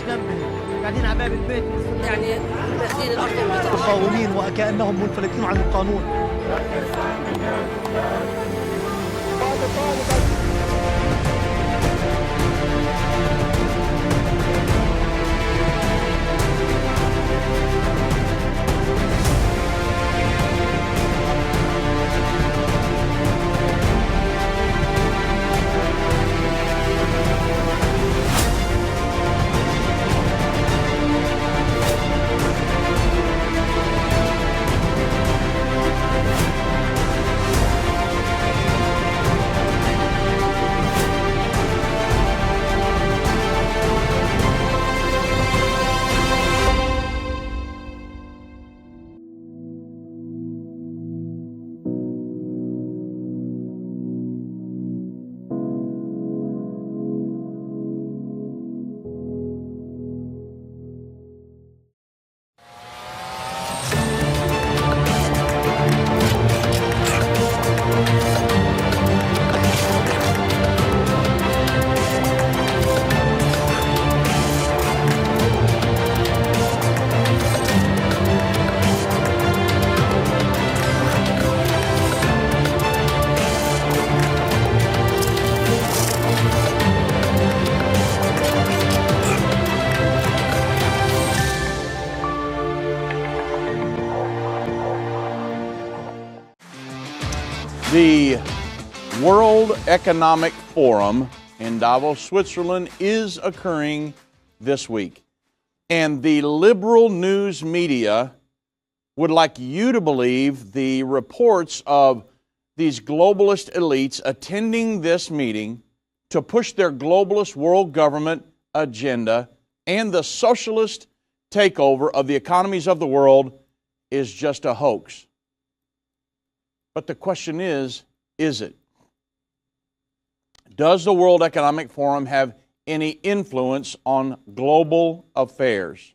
جنبي قاعدين على باب البيت يعني تأثير الأرض مقاومين وكأنهم منفلتين عن القانون. The World Economic Forum in Davos, Switzerland is occurring this week. And the liberal news media would like you to believe the reports of these globalist elites attending this meeting to push their globalist world government agenda and the socialist takeover of the economies of the world is just a hoax. But the question is it? Does the World Economic Forum have any influence on global affairs?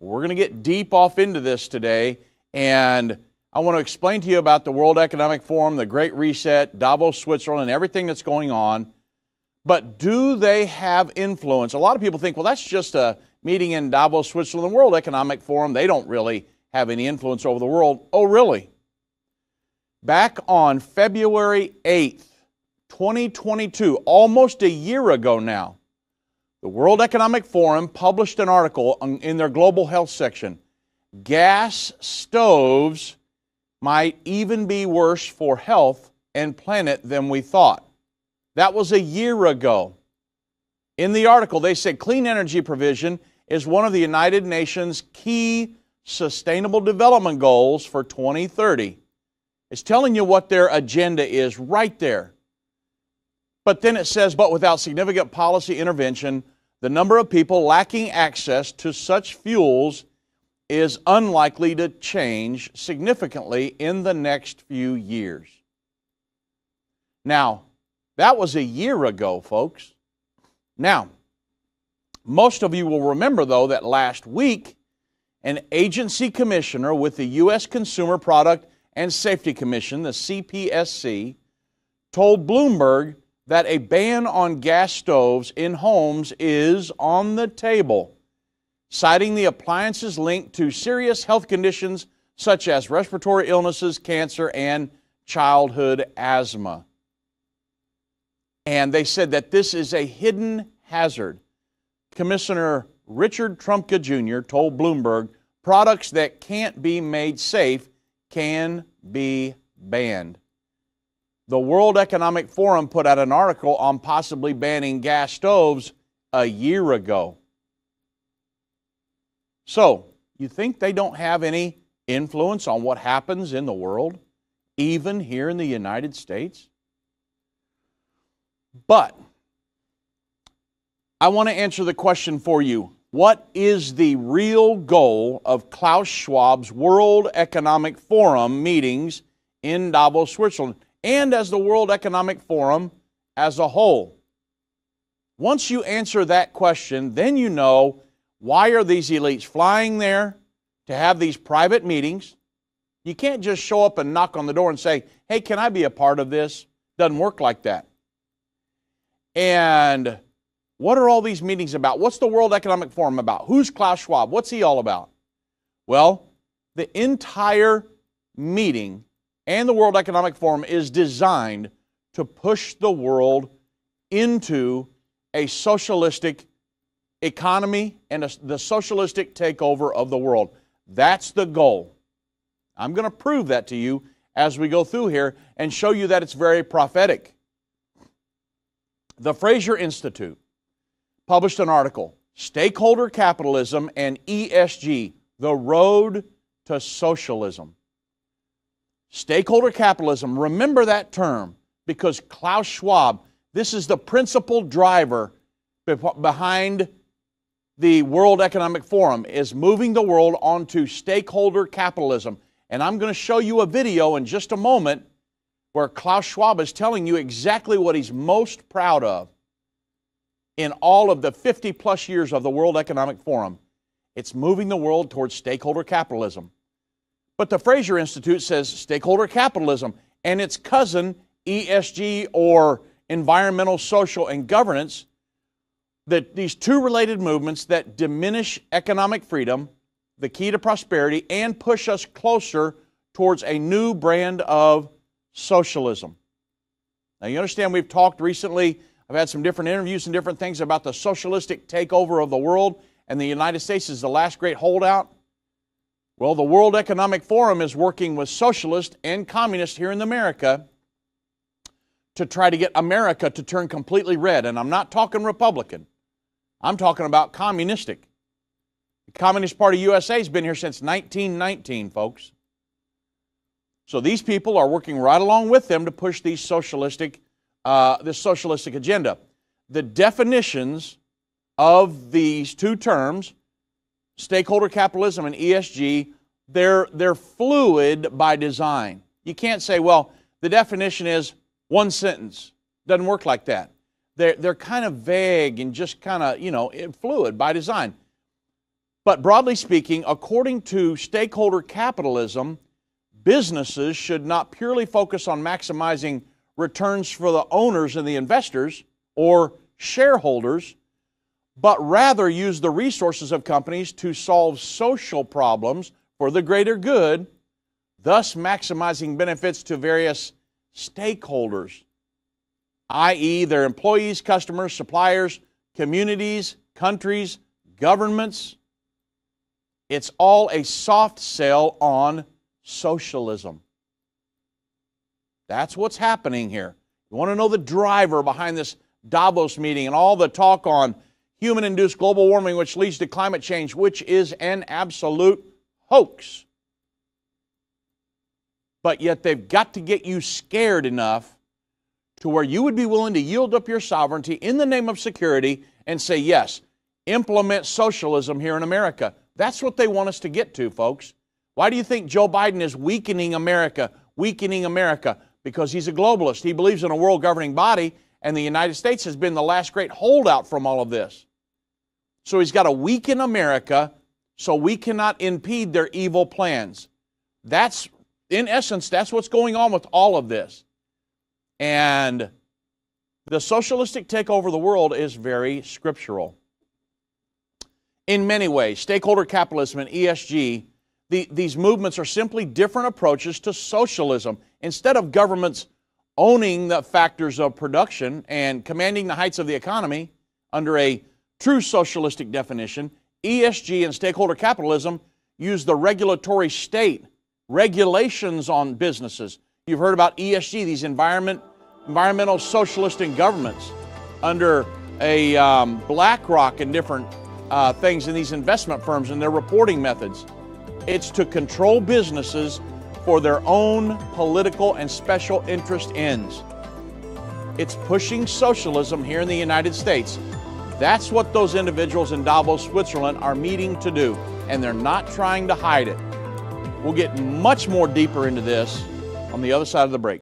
We're going to get deep off into this today, and I want to explain to you about the World Economic Forum, the Great Reset, Davos, Switzerland, and everything that's going on. But do they have influence? A lot of people think, well, that's just a meeting in Davos, Switzerland, the World Economic Forum. They don't really have any influence over the world. Oh, really? Back on February 8th, 2022, almost a year ago now, the World Economic Forum published an article in their global health section. Gas stoves might even be worse for health and planet than we thought. That was a year ago. In the article, they said clean energy provision is one of the United Nations' key sustainable development goals for 2030. It's telling you what their agenda is right there. But then it says, but without significant policy intervention, the number of people lacking access to such fuels is unlikely to change significantly in the next few years. Now, that was a year ago, folks. Now, most of you will remember, though, that last week, an agency commissioner with the U.S. Consumer Product and Safety Commission, the CPSC, told Bloomberg that a ban on gas stoves in homes is on the table, citing the appliances linked to serious health conditions such as respiratory illnesses, cancer, and childhood asthma. And they said that this is a hidden hazard. Commissioner Richard Trumka Jr. told Bloomberg products that can't be made safe can be banned. The World Economic Forum put out an article on possibly banning gas stoves a year ago. So, you think they don't have any influence on what happens in the world, even here in the United States? But I want to answer the question for you. What is the real goal of Klaus Schwab's World Economic Forum meetings in Davos, Switzerland, and as the World Economic Forum as a whole? Once you answer that question, then you know why are these elites flying there to have these private meetings. You can't just show up and knock on the door and say, hey, can I be a part of this? Doesn't work like that. And What are all these meetings about? What's the World Economic Forum about? Who's Klaus Schwab? What's he all about? Well, the entire meeting and the World Economic Forum is designed to push the world into a socialistic economy and the socialistic takeover of the world. That's the goal. I'm going to prove that to you as we go through here and show you that it's very prophetic. The Fraser Institute published an article, Stakeholder Capitalism and ESG, the Road to Socialism. Stakeholder capitalism, remember that term, because Klaus Schwab, this is the principal driver behind the World Economic Forum, is moving the world onto stakeholder capitalism. And I'm going to show you a video in just a moment where Klaus Schwab is telling you exactly what he's most proud of in all of the 50-plus years of the World Economic Forum. It's moving the world towards stakeholder capitalism. But the Fraser Institute says stakeholder capitalism and its cousin, ESG, or environmental, social, and governance, that these two related movements that diminish economic freedom, the key to prosperity, and push us closer towards a new brand of socialism. Now, you understand we've talked recently, I've had some different interviews and different things about the socialistic takeover of the world, and the United States is the last great holdout. Well, the World Economic Forum is working with socialists and communists here in America to try to get America to turn completely red. And I'm not talking Republican. I'm talking about communistic. The Communist Party USA has been here since 1919, folks. So these people are working right along with them to push these this socialistic agenda. The definitions of these two terms, stakeholder capitalism and ESG, they're fluid by design. You can't say, well, the definition is one sentence. Doesn't work like that. They're kind of vague and just kind of, fluid by design. But broadly speaking, according to stakeholder capitalism, businesses should not purely focus on maximizing returns for the owners and the investors or shareholders, but rather use the resources of companies to solve social problems for the greater good, thus maximizing benefits to various stakeholders, i.e. their employees, customers, suppliers, communities, countries, governments. It's all a soft sell on socialism. That's what's happening here. You want to know the driver behind this Davos meeting and all the talk on human-induced global warming, which leads to climate change, which is an absolute hoax. But yet they've got to get you scared enough to where you would be willing to yield up your sovereignty in the name of security and say, yes, implement socialism here in America. That's what they want us to get to, folks. Why do you think Joe Biden is weakening America? Because he's a globalist. He believes in a world governing body, and the United States has been the last great holdout from all of this. So he's got to weaken America so we cannot impede their evil plans. That's, in essence, that's what's going on with all of this. And the socialistic takeover of the world is very scriptural. In many ways, stakeholder capitalism and ESG, these movements are simply different approaches to socialism. Instead of governments owning the factors of production and commanding the heights of the economy under a true socialistic definition, ESG and stakeholder capitalism use the regulatory state, regulations on businesses. You've heard about ESG, these environmental socialistic governments under a BlackRock and different things in these investment firms and their reporting methods. It's to control businesses for their own political and special interest ends. It's pushing socialism here in the United States. That's what those individuals in Davos, Switzerland are meeting to do, and they're not trying to hide it. We'll get much more deeper into this on the other side of the break.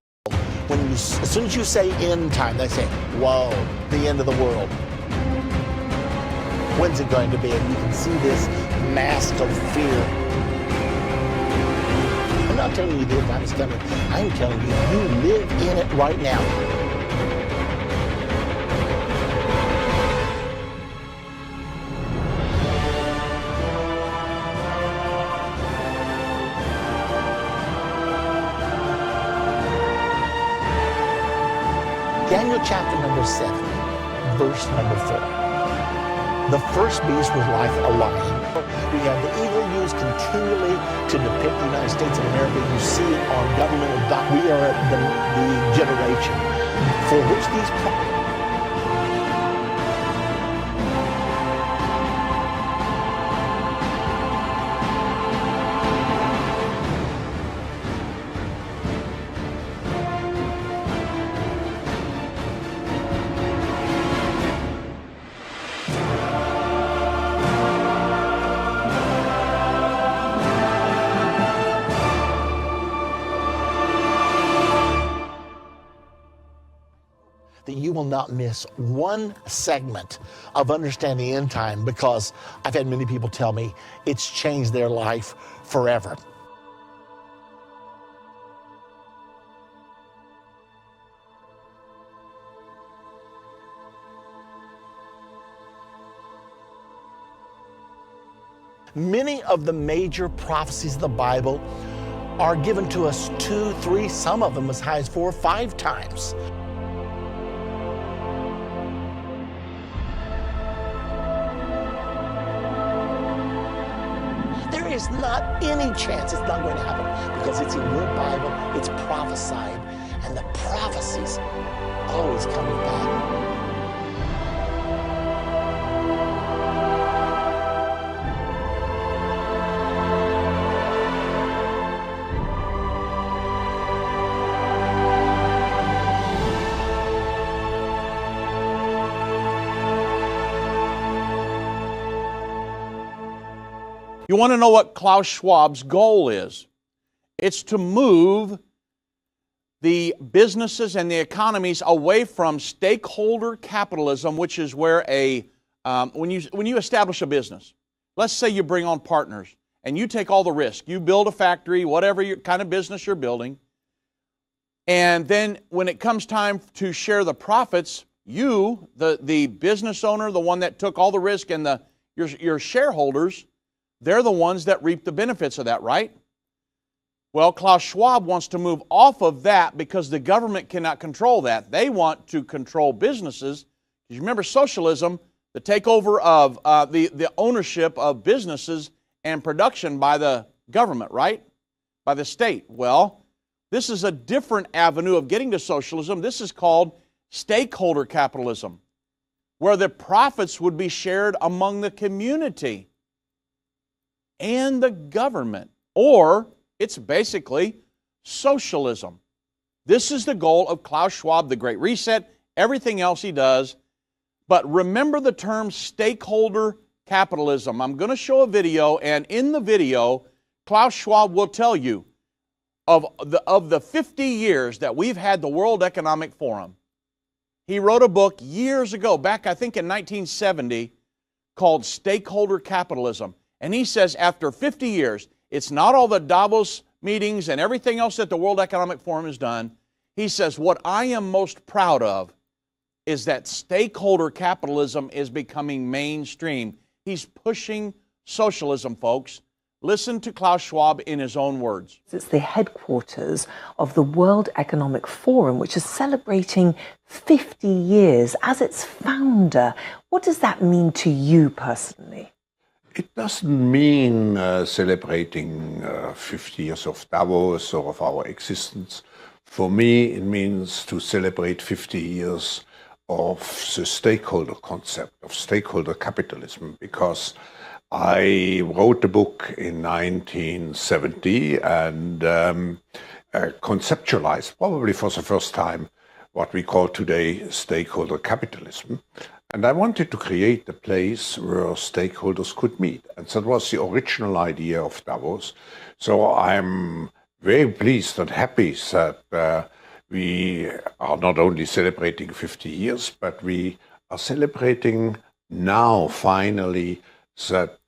As soon as you say end time, they say, whoa, the end of the world. When's it going to be? And you can see this mask of fear. I'm not telling you the time is coming. I'm telling you, you live in it right now. Daniel chapter number 7, verse number 4. The first beast was like a lion. We have the eagle used continually to depict the United States of America. You see it on governmental We are the generation for which these that you will not miss one segment of understanding end time, because I've had many people tell me it's changed their life forever. Many of the major prophecies of the Bible are given to us 2, 3, some of them as high as 4 or 5 times. There is not any chance it's not going to happen, because it's in your Bible, it's prophesied, and the prophecies always coming back. You want to know what Klaus Schwab's goal is? It's to move the businesses and the economies away from stakeholder capitalism, which is where when you establish a business, let's say you bring on partners and you take all the risk. You build a factory, whatever kind of business you're building, and then when it comes time to share the profits, you, the business owner, the one that took all the risk, and your shareholders, they're the ones that reap the benefits of that, right? Well, Klaus Schwab wants to move off of that because the government cannot control that. They want to control businesses. You remember socialism, the takeover of the ownership of businesses and production by the government, right? By the state. Well, this is a different avenue of getting to socialism. This is called stakeholder capitalism, where the profits would be shared among the community and the government, or it's basically socialism. This is the goal of Klaus Schwab, the Great Reset, everything else he does. But remember the term stakeholder capitalism. I'm going to show a video, and in the video, Klaus Schwab will tell you of the 50 years that we've had the World Economic Forum. He wrote a book years ago, back I think in 1970, called Stakeholder Capitalism. And he says after 50 years, it's not all the Davos meetings and everything else that the World Economic Forum has done. He says, what I am most proud of is that stakeholder capitalism is becoming mainstream. He's pushing socialism, folks. Listen to Klaus Schwab in his own words. It's the headquarters of the World Economic Forum, which is celebrating 50 years as its founder. What does that mean to you personally? It doesn't mean celebrating 50 years of Davos or of our existence. For me, it means to celebrate 50 years of the stakeholder concept, of stakeholder capitalism, because I wrote the book in 1970 and conceptualized, probably for the first time, what we call today stakeholder capitalism. And I wanted to create a place where stakeholders could meet. And that was the original idea of Davos. So I'm very pleased and happy that we are not only celebrating 50 years, but we are celebrating now, finally, that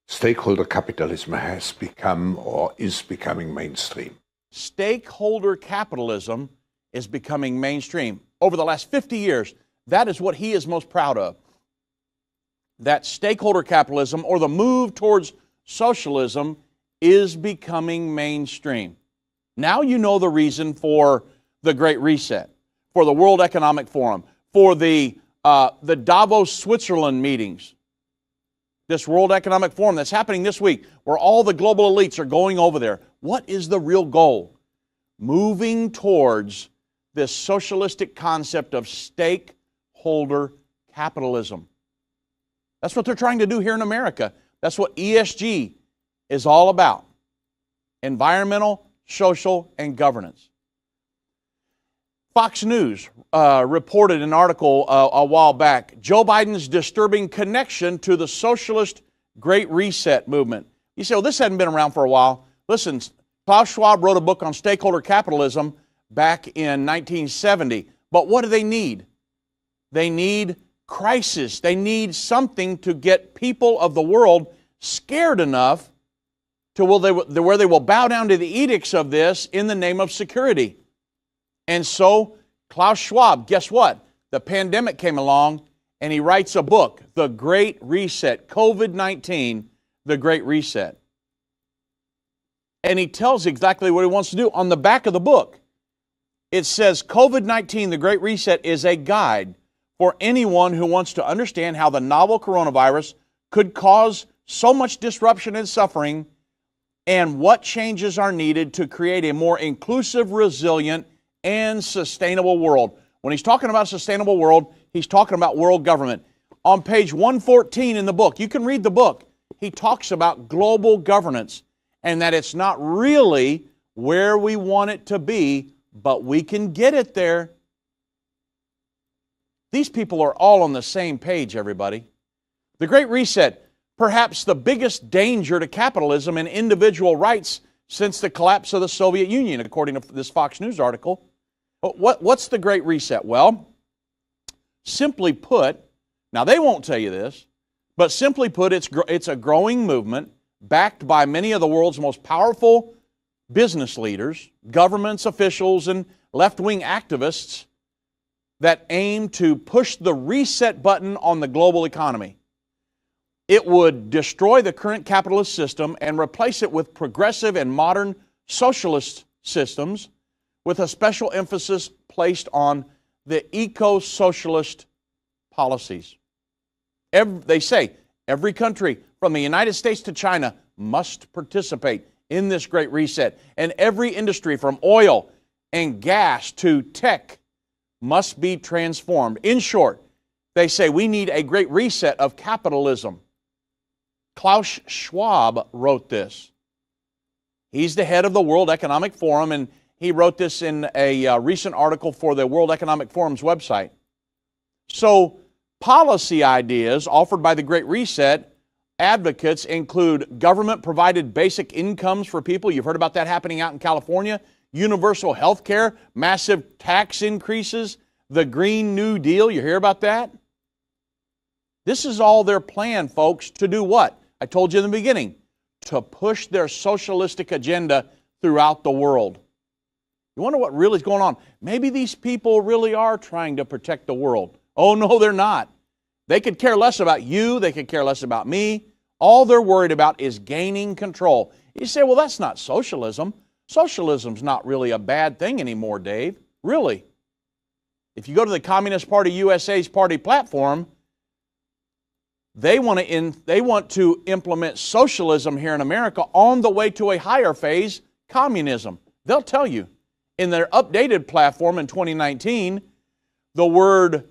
stakeholder capitalism has become or is becoming mainstream. Stakeholder capitalism is becoming mainstream. Over the last 50 years, that is what he is most proud of. That stakeholder capitalism, or the move towards socialism, is becoming mainstream. Now you know the reason for the Great Reset, for the World Economic Forum, for the Davos, Switzerland meetings. This World Economic Forum that's happening this week, where all the global elites are going over there. What is the real goal? Moving towards this socialistic concept of stakeholder capitalism. That's what they're trying to do here in America. That's what ESG is all about. Environmental, social, and governance. Fox News reported an article a while back, Joe Biden's disturbing connection to the socialist Great Reset movement. You say, well, this hadn't been around for a while. Listen, Klaus Schwab wrote a book on stakeholder capitalism back in 1970. But what do they need? They need crisis. They need something to get people of the world scared enough to where they will bow down to the edicts of this in the name of security. And so Klaus Schwab, guess what? The pandemic came along and he writes a book, The Great Reset, COVID-19, The Great Reset. And he tells exactly what he wants to do. On the back of the book, it says, COVID-19, The Great Reset is a guide for anyone who wants to understand how the novel coronavirus could cause so much disruption and suffering and what changes are needed to create a more inclusive, resilient, and sustainable world. When he's talking about a sustainable world, he's talking about world government. On page 114 in the book, you can read the book, he talks about global governance and that it's not really where we want it to be, but we can get it there. These people are all on the same page, everybody. The Great Reset, perhaps the biggest danger to capitalism and individual rights since the collapse of the Soviet Union, according to this Fox News article. What's the Great Reset? Well, simply put, now they won't tell you this, but simply put, it's a growing movement backed by many of the world's most powerful business leaders, governments, officials, and left-wing activists that aim to push the reset button on the global economy. It would destroy the current capitalist system and replace it with progressive and modern socialist systems with a special emphasis placed on the eco-socialist policies. They say every country from the United States to China must participate in this Great Reset. And every industry from oil and gas to tech must be transformed. In short, they say we need a Great Reset of capitalism. Klaus Schwab wrote this. He's the head of the World Economic Forum, and he wrote this in a recent article for the World Economic Forum's website. So, policy ideas offered by the Great Reset advocates include government-provided basic incomes for people. You've heard about that happening out in California. Universal health care, massive tax increases, the Green New Deal. You hear about that? This is all their plan, folks, to do what? I told you in the beginning, to push their socialistic agenda throughout the world. You wonder what really is going on? Maybe these people really are trying to protect the world. Oh, no, they're not. They could care less about you. They could care less about me. All they're worried about is gaining control. You say, well, that's not socialism. Socialism's not really a bad thing anymore, Dave. Really. If you go to the Communist Party USA's party platform, they want to implement socialism here in America on the way to a higher phase, communism. They'll tell you. In their updated platform in 2019, the word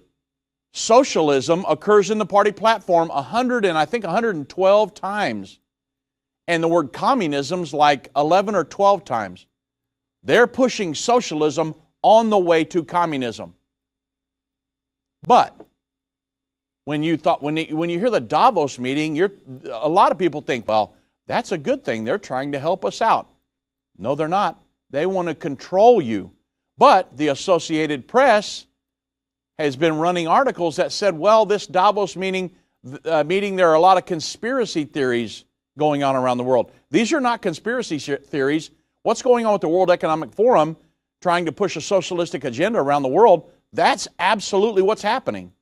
socialism occurs in the party platform 112 times. And the word communism's like 11 or 12 times. They're pushing socialism on the way to communism. But when you hear the Davos meeting, a lot of people think, well, that's a good thing. They're trying to help us out. No, they're not. They want to control you. But the Associated Press has been running articles that said, well, this Davos meeting, there are a lot of conspiracy theories going on around the world. These are not conspiracy theories. What's going on with the World Economic Forum trying to push a socialistic agenda around the world? That's absolutely what's happening.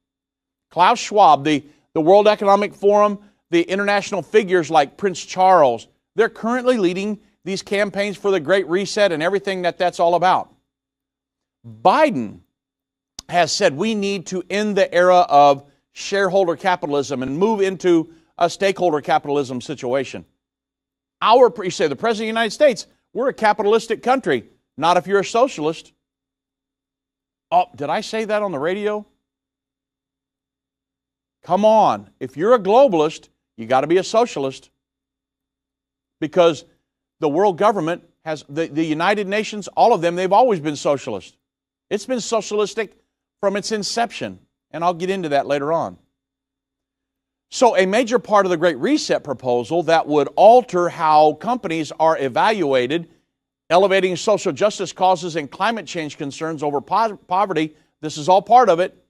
Klaus Schwab, the World Economic Forum, the international figures like Prince Charles, they're currently leading these campaigns for the Great Reset and everything that's all about. Biden has said we need to end the era of shareholder capitalism and move into a stakeholder capitalism situation. You say, the President of the United States, we're a capitalistic country. Not if you're a socialist. Oh, did I say that on the radio? Come on. If you're a globalist, you got to be a socialist. Because the world government has, the United Nations, all of them, they've always been socialist. It's been socialistic from its inception. And I'll get into that later on. So a major part of the Great Reset proposal that would alter how companies are evaluated, elevating social justice causes and climate change concerns over poverty, this is all part of it.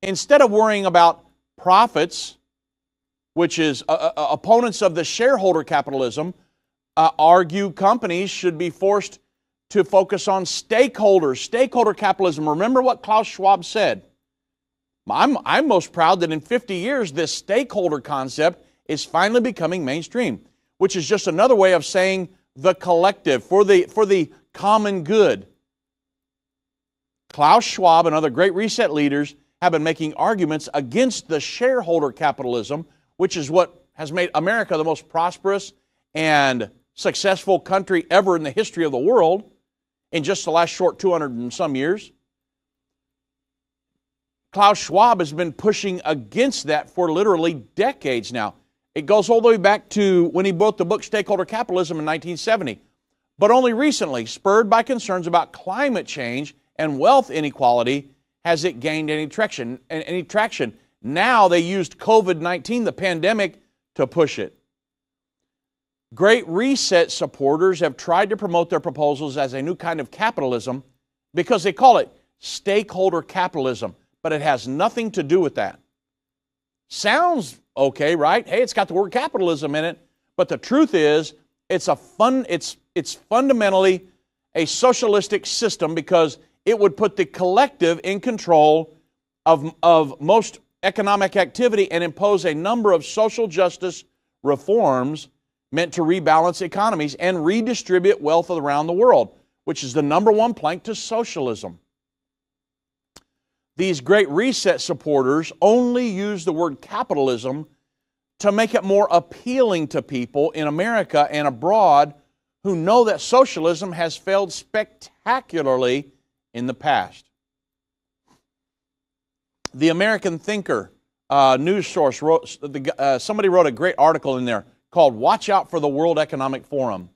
Instead of worrying about profits, which is opponents of the shareholder capitalism, argue companies should be forced to focus on stakeholders, stakeholder capitalism. Remember what Klaus Schwab said. I'm most proud that in 50 years this stakeholder concept is finally becoming mainstream, which is just another way of saying the collective, for the common good. Klaus Schwab and other Great Reset leaders have been making arguments against the shareholder capitalism, which is what has made America the most prosperous and successful country ever in the history of the world in just the last short 200 and some years. Klaus Schwab has been pushing against that for literally decades now. It goes all the way back to when he wrote the book Stakeholder Capitalism in 1970. But only recently, spurred by concerns about climate change and wealth inequality, has it gained any traction. Now they used COVID-19, the pandemic, to push it. Great Reset supporters have tried to promote their proposals as a new kind of capitalism because they call it stakeholder capitalism. But it has nothing to do with that. Sounds okay, right? Hey, it's got the word capitalism in it, but the truth is it's fundamentally a socialistic system because it would put the collective in control of most economic activity and impose a number of social justice reforms meant to rebalance economies and redistribute wealth around the world, which is the number one plank to socialism. These Great Reset supporters only use the word capitalism to make it more appealing to people in America and abroad who know that socialism has failed spectacularly in the past. The American Thinker news source somebody wrote a great article in there called "Watch Out for the World Economic Forum."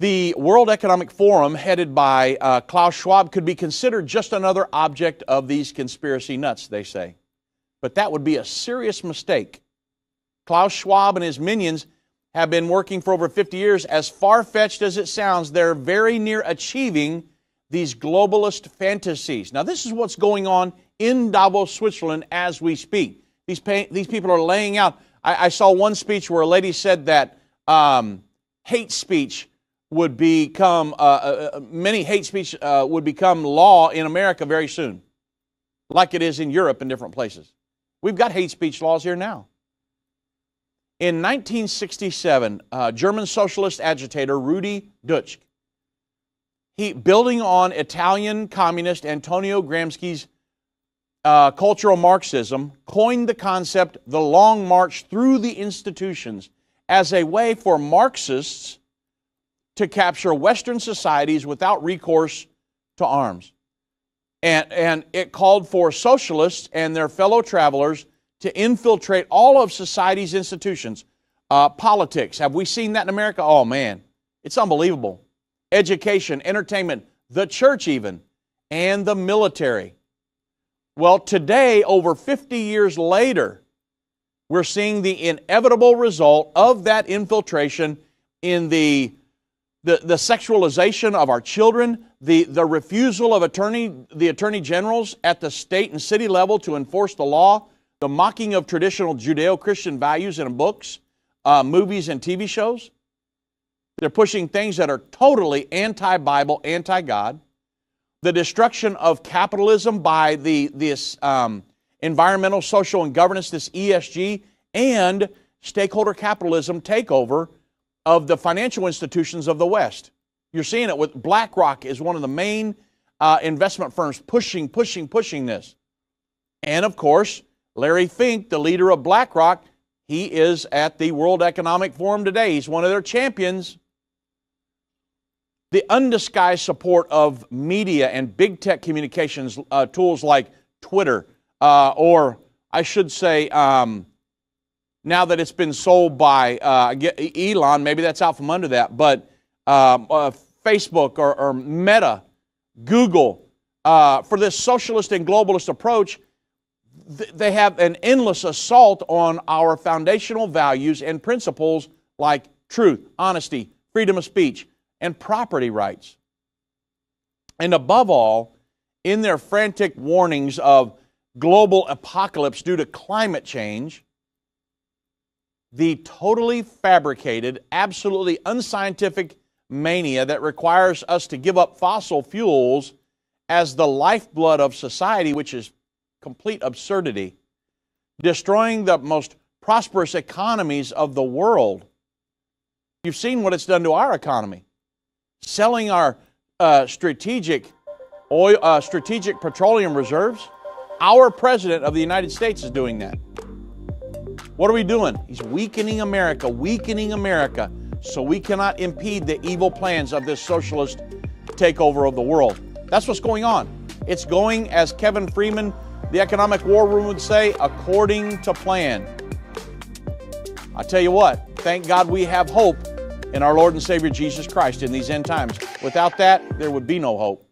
The World Economic Forum, headed by Klaus Schwab, could be considered just another object of these conspiracy nuts, they say. But that would be a serious mistake. Klaus Schwab and his minions have been working for over 50 years. As far-fetched as it sounds, they're very near achieving these globalist fantasies. Now, this is what's going on in Davos, Switzerland, as we speak. These people are laying out. I saw one speech where a lady said that hate speech would become, many hate speech would become law in America very soon, like it is in Europe and different places. We've got hate speech laws here now. In 1967, German socialist agitator Rudi Dutschke, building on Italian communist Antonio Gramsci's cultural Marxism, coined the concept the long march through the institutions as a way for Marxists to capture Western societies without recourse to arms. And it called for socialists and their fellow travelers to infiltrate all of society's institutions. Politics, have we seen that in America? Oh man, it's unbelievable. Education, entertainment, the church even, and the military. Well, today, over 50 years later, we're seeing the inevitable result of that infiltration in the sexualization of our children, the refusal of the attorney generals at the state and city level to enforce the law, the mocking of traditional Judeo-Christian values in books, movies, and TV shows. They're pushing things that are totally anti-Bible, anti-God. The destruction of capitalism by this environmental, social, and governance, this ESG, and stakeholder capitalism takeover of the financial institutions of the West. You're seeing it with BlackRock is one of the main investment firms pushing this. And of course, Larry Fink, the leader of BlackRock, he is at the World Economic Forum today. He's one of their champions. The undisguised support of media and big tech communications tools like Twitter, or I should say, now that it's been sold by Elon, maybe that's out from under that, but Facebook or Meta, Google, for this socialist and globalist approach, they have an endless assault on our foundational values and principles like truth, honesty, freedom of speech, and property rights. And above all, in their frantic warnings of global apocalypse due to climate change, the totally fabricated, absolutely unscientific mania that requires us to give up fossil fuels as the lifeblood of society, which is complete absurdity, destroying the most prosperous economies of the world. You've seen what it's done to our economy. Selling our strategic petroleum reserves. Our President of the United States is doing that. What are we doing? He's weakening America, so we cannot impede the evil plans of this socialist takeover of the world. That's what's going on. It's going, as Kevin Freeman, the economic war room, would say, according to plan. I tell you what, thank God we have hope in our Lord and Savior Jesus Christ in these end times. Without that, there would be no hope.